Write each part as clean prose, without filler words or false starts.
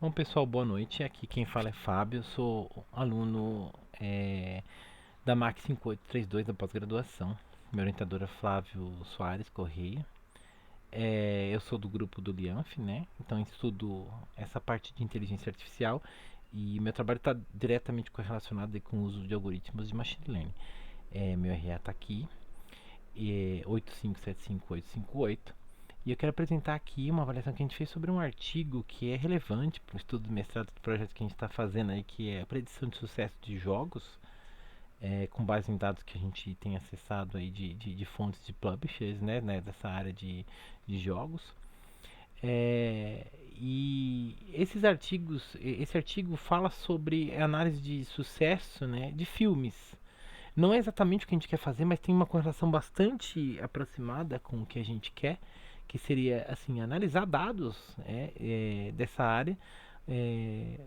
Bom, pessoal, boa noite. Aqui quem fala é Fábio, eu sou aluno da MAC 5832 da pós-graduação. Minha orientadora é Flávio Soares Correia. Eu sou do grupo do Lianf, né? Então estudo essa parte de inteligência artificial e meu trabalho está diretamente correlacionado aí com o uso de algoritmos de machine learning. Meu RA está aqui, 8575858. E eu quero apresentar aqui uma avaliação que a gente fez sobre um artigo que é relevante para o estudo do mestrado do projeto que a gente está fazendo aí, que é a predição de sucesso de jogos, com base em dados que a gente tem acessado aí de fontes de publishers, né, dessa área de jogos. É, e esse artigo fala sobre análise de sucesso, né, de filmes. Não é exatamente o que a gente quer fazer, mas tem uma correlação bastante aproximada com o que a gente quer, que seria assim analisar dados dessa área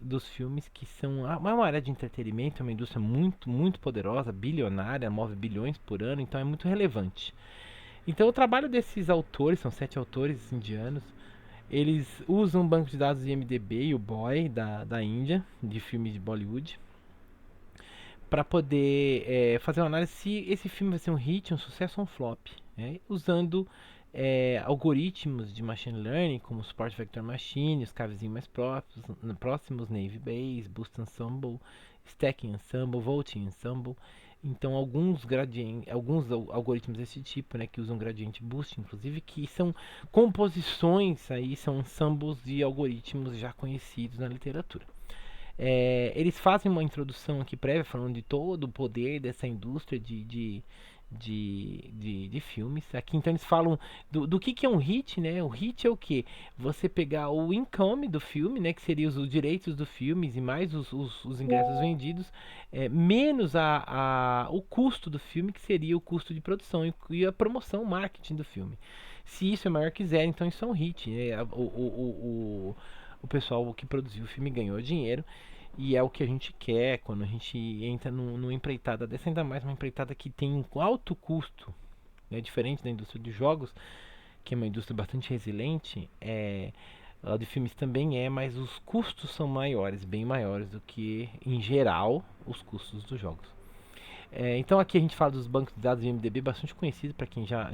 dos filmes que são uma área de entretenimento, é uma indústria muito poderosa, bilionária, move bilhões por ano, então é muito relevante. Então o trabalho desses autores, são 7 autores indianos, eles usam um banco de dados de IMDb e o Boy da Índia, de filmes de Bollywood, para poder fazer uma análise se esse filme vai ser um hit, um sucesso ou um flop, né? Usando algoritmos de machine learning, como Support Vector Machine, os cavezinhos mais próximos, Naive Bayes, Boost Ensemble, Stacking Ensemble, Voting Ensemble. Então, alguns algoritmos desse tipo, né, que usam gradiente boost, inclusive, que são composições, aí são ensembles de algoritmos já conhecidos na literatura. Eles fazem uma introdução aqui prévia falando de todo o poder dessa indústria de filmes. Aqui então eles falam do que é um hit, né? O hit é o que? Você pegar o income do filme, né? Que seria os direitos do filme e mais os ingressos vendidos, menos o custo do filme, que seria o custo de produção e a promoção, o marketing do filme. Se isso é maior que zero, então isso é um hit, né? O pessoal que produziu o filme ganhou dinheiro e é o que a gente quer quando a gente entra numa empreitada dessa, ainda mais uma empreitada que tem um alto custo, né, diferente da indústria de jogos, que é uma indústria bastante resiliente. A de filmes também mas os custos são maiores, bem maiores do que, em geral, os custos dos jogos. Então aqui a gente fala dos bancos de dados de MDB, bastante conhecido para quem já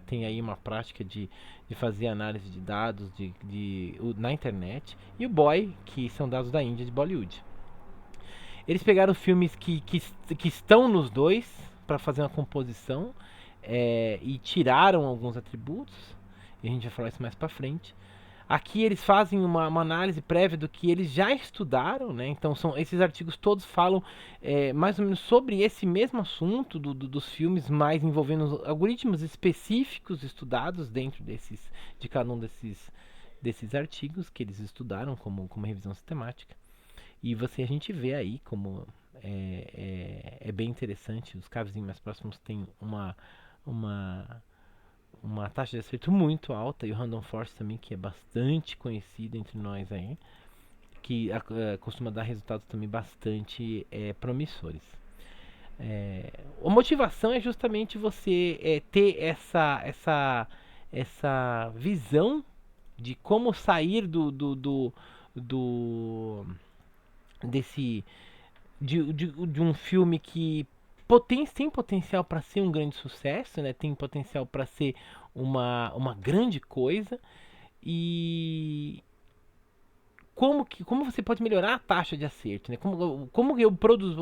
tem aí uma prática de fazer análise de dados na internet. E o Boy, que são dados da Índia, de Bollywood. Eles pegaram filmes que estão nos dois para fazer uma composição e tiraram alguns atributos. E a gente vai falar isso mais para frente. Aqui eles fazem uma análise prévia do que eles já estudaram, né? Então esses artigos todos falam mais ou menos sobre esse mesmo assunto dos filmes, mais envolvendo algoritmos específicos estudados dentro de cada um desses artigos que eles estudaram como revisão sistemática. E a gente vê aí como é bem interessante. Os cavezinhos mais próximos têm uma uma taxa de acerto muito alta, e o Random Force também, que é bastante conhecido entre nós aí, que costuma dar resultados também bastante promissores. A motivação é justamente você ter essa visão de como sair do desse de um filme que tem potencial para ser um grande sucesso, né? Tem potencial para ser uma grande coisa. E como você pode melhorar a taxa de acerto, né? Como eu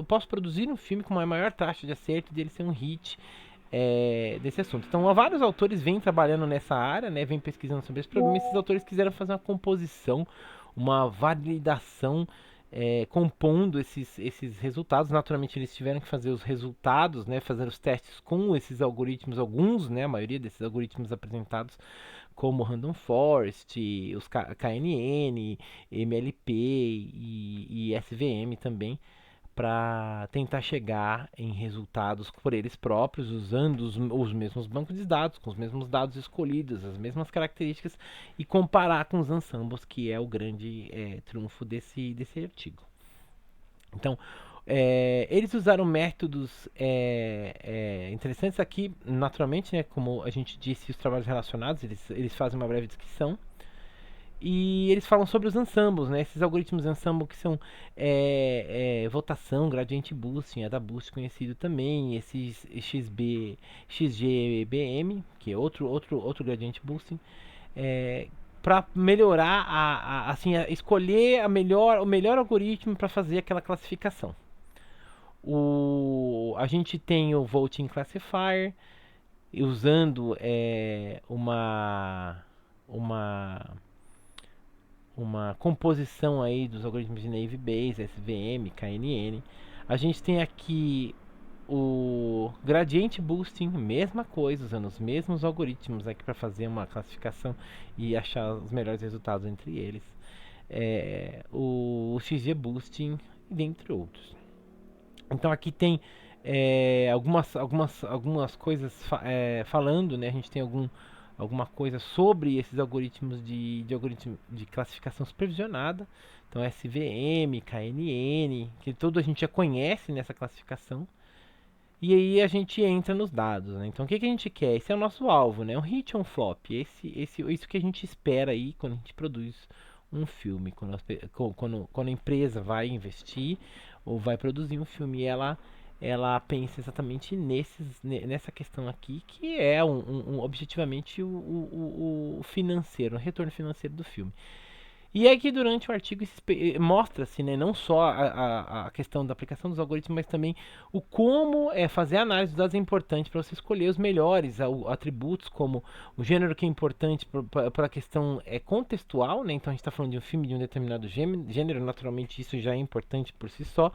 posso produzir um filme com uma maior taxa de acerto dele ser um hit desse assunto. Então, vários autores vêm trabalhando nessa área, né? Vêm pesquisando sobre esse problema. E esses autores quiseram fazer uma composição, uma validação compondo esses resultados. Naturalmente, eles tiveram que fazer os resultados, né, fazer os testes com esses algoritmos, alguns, né, a maioria desses algoritmos apresentados, como Random Forest, os KNN, MLP e SVM também, para tentar chegar em resultados por eles próprios, usando os mesmos bancos de dados, com os mesmos dados escolhidos, as mesmas características, e comparar com os ensembles, que é o grande triunfo desse artigo. Então, eles usaram métodos interessantes aqui, naturalmente, né, como a gente disse, os trabalhos relacionados, eles fazem uma breve descrição. E eles falam sobre os ensembles, né? Esses algoritmos ensemble que são votação, gradiente boosting, a da Boost conhecido também, esses XGBM, que é outro gradiente boosting, para melhorar assim, escolher o melhor algoritmo para fazer aquela classificação. A gente tem o Voting Classifier, usando uma uma composição aí dos algoritmos de Naive Bayes, SVM, KNN. A gente tem aqui o Gradient Boosting, mesma coisa, usando os mesmos algoritmos aqui para fazer uma classificação e achar os melhores resultados entre eles. O XG Boosting, dentre outros. Então aqui tem algumas coisas falando, né? A gente tem alguma coisa sobre esses algoritmos de classificação supervisionada. Então SVM, KNN, que tudo a gente já conhece nessa classificação. E aí a gente entra nos dados, né? Então o que a gente quer? Esse é o nosso alvo, né? Um hit ou um flop. Isso que a gente espera aí quando a gente produz um filme. Quando a empresa vai investir ou vai produzir um filme, ela pensa exatamente nessa questão aqui, que é objetivamente o financeiro, o retorno financeiro do filme. E aqui durante o artigo mostra-se, né, não só a questão da aplicação dos algoritmos, mas também o como fazer a análise dos dados é importante para você escolher os melhores atributos, como o gênero, que é importante para a questão contextual, né? Então a gente está falando de um filme de um determinado gênero, naturalmente isso já é importante por si só,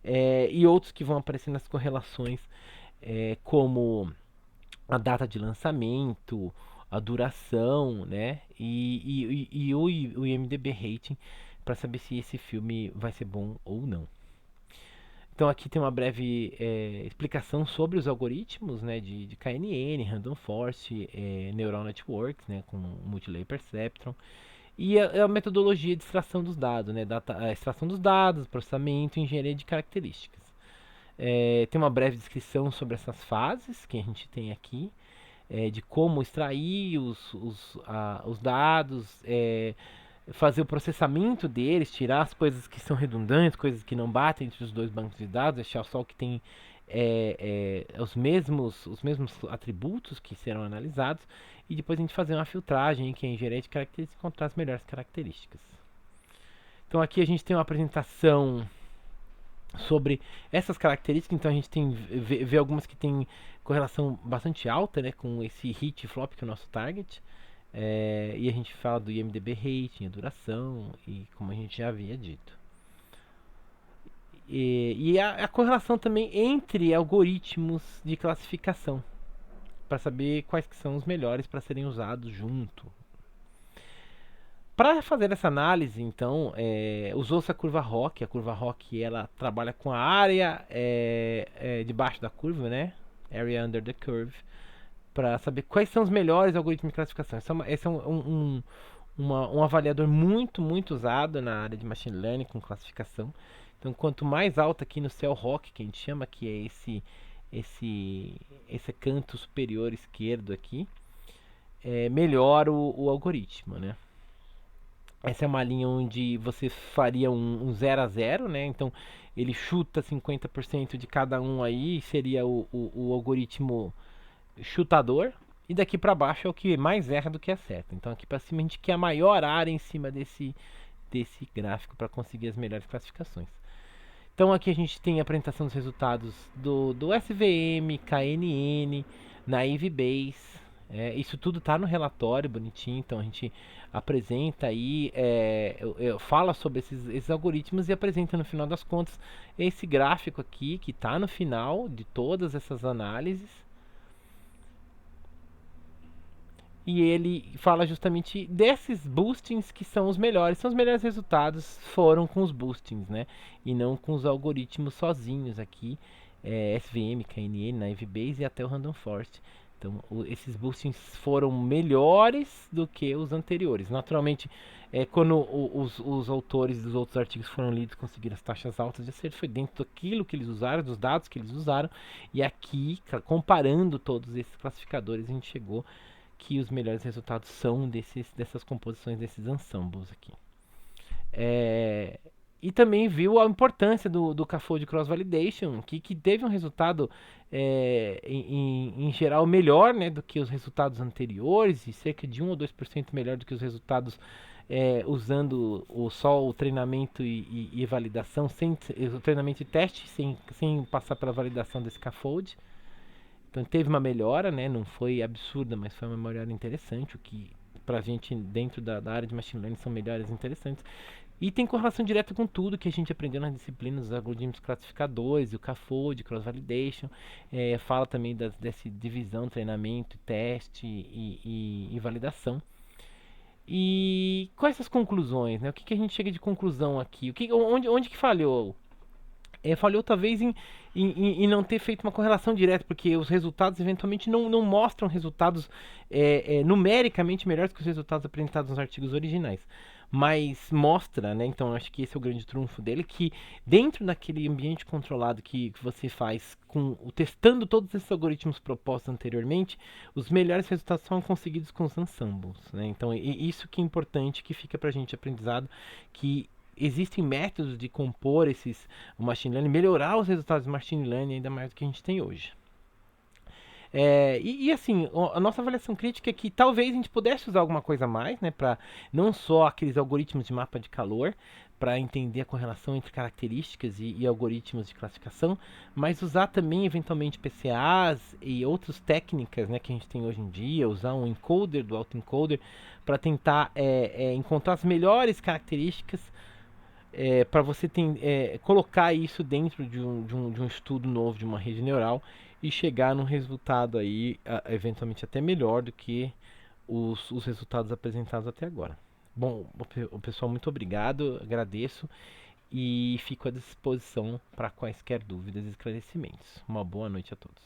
e outros que vão aparecer nas correlações, como a data de lançamento, a duração, né? E o IMDb Rating, para saber se esse filme vai ser bom ou não. Então aqui tem uma breve explicação sobre os algoritmos, né, de KNN, Random Forest, Neural Networks, né, com Multilayer Perceptron, e a metodologia de extração dos dados, né, a extração dos dados, processamento e engenharia de características. Tem uma breve descrição sobre essas fases que a gente tem aqui, de como extrair os dados, fazer o processamento deles, tirar as coisas que são redundantes, coisas que não batem entre os dois bancos de dados, deixar só o que tem os mesmos atributos que serão analisados, e depois a gente fazer uma filtragem, que é engenharia de características, encontrar as melhores características. Então aqui a gente tem uma apresentação sobre essas características. Então a gente vê algumas que tem correlação bastante alta, né, com esse hit e flop, que é o nosso target. E a gente fala do IMDb Rating, a duração, e como a gente já havia dito. E a correlação também entre algoritmos de classificação, para saber quais que são os melhores para serem usados junto. Para fazer essa análise, então, usou-se a curva ROC. A curva ROC, ela trabalha com a área debaixo da curva, né? Area under the curve, para saber quais são os melhores algoritmos de classificação. Esse é um avaliador muito usado na área de machine learning com classificação. Então, quanto mais alto aqui no céu ROC, que a gente chama, que é esse canto superior esquerdo aqui, melhor o algoritmo, né? Essa é uma linha onde você faria um 0 a 0, né? Então ele chuta 50% de cada um aí, seria o algoritmo chutador. E daqui para baixo é o que mais erra do que acerta. Então aqui para cima a gente quer a maior área em cima desse gráfico para conseguir as melhores classificações. Então aqui a gente tem a apresentação dos resultados do SVM, KNN, Naive Bayes. Isso tudo está no relatório bonitinho, então a gente apresenta aí, fala sobre esses algoritmos e apresenta no final das contas esse gráfico aqui que está no final de todas essas análises. E ele fala justamente desses boostings que são os melhores resultados foram com os boostings, né? E não com os algoritmos sozinhos aqui, SVM, KNN, Naive Bayes e até o Random Forest. Então, esses boostings foram melhores do que os anteriores. Naturalmente, quando os autores dos outros artigos foram lidos, conseguiram as taxas altas de acerto, foi dentro daquilo que eles usaram, dos dados que eles usaram. E aqui, comparando todos esses classificadores, a gente chegou que os melhores resultados são dessas composições desses ensembles aqui. É, e também viu a importância do CAFOD Cross Validation, que teve um resultado em geral melhor, né, do que os resultados anteriores, e cerca de 1 ou 2% melhor do que os resultados usando só o treinamento e validação, o treinamento e teste, sem passar pela validação desse CAFOD. Então teve uma melhora, né? Não foi absurda, mas foi uma melhora interessante, o que pra gente dentro da área de Machine Learning são melhores interessantes. E tem correlação direta com tudo que a gente aprendeu nas disciplinas, os algoritmos classificadores, o CAFOD, Cross Validation. Fala também dessa divisão, treinamento, teste e validação. E quais essas conclusões, né? O que a gente chega de conclusão aqui? Onde que falhou? Falhou talvez em não ter feito uma correlação direta, porque os resultados eventualmente não mostram resultados numericamente melhores que os resultados apresentados nos artigos originais. Mas mostra, né? Então acho que esse é o grande trunfo dele, que dentro daquele ambiente controlado que você faz, testando todos esses algoritmos propostos anteriormente, os melhores resultados são conseguidos com os ensembles, né? Então isso que é importante, que fica pra gente aprendizado, que existem métodos de compor o machine learning, melhorar os resultados do machine learning ainda mais do que a gente tem hoje. Assim, a nossa avaliação crítica é que talvez a gente pudesse usar alguma coisa a mais, né, para não só aqueles algoritmos de mapa de calor, para entender a correlação entre características e algoritmos de classificação, mas usar também eventualmente PCAs e outras técnicas, né, que a gente tem hoje em dia, usar um encoder do autoencoder para tentar encontrar as melhores características para você colocar isso dentro de um estudo novo de uma rede neural e chegar num resultado aí eventualmente até melhor do que os resultados apresentados até agora. Bom, o pessoal, muito obrigado, agradeço e fico à disposição para quaisquer dúvidas e esclarecimentos. Uma boa noite a todos.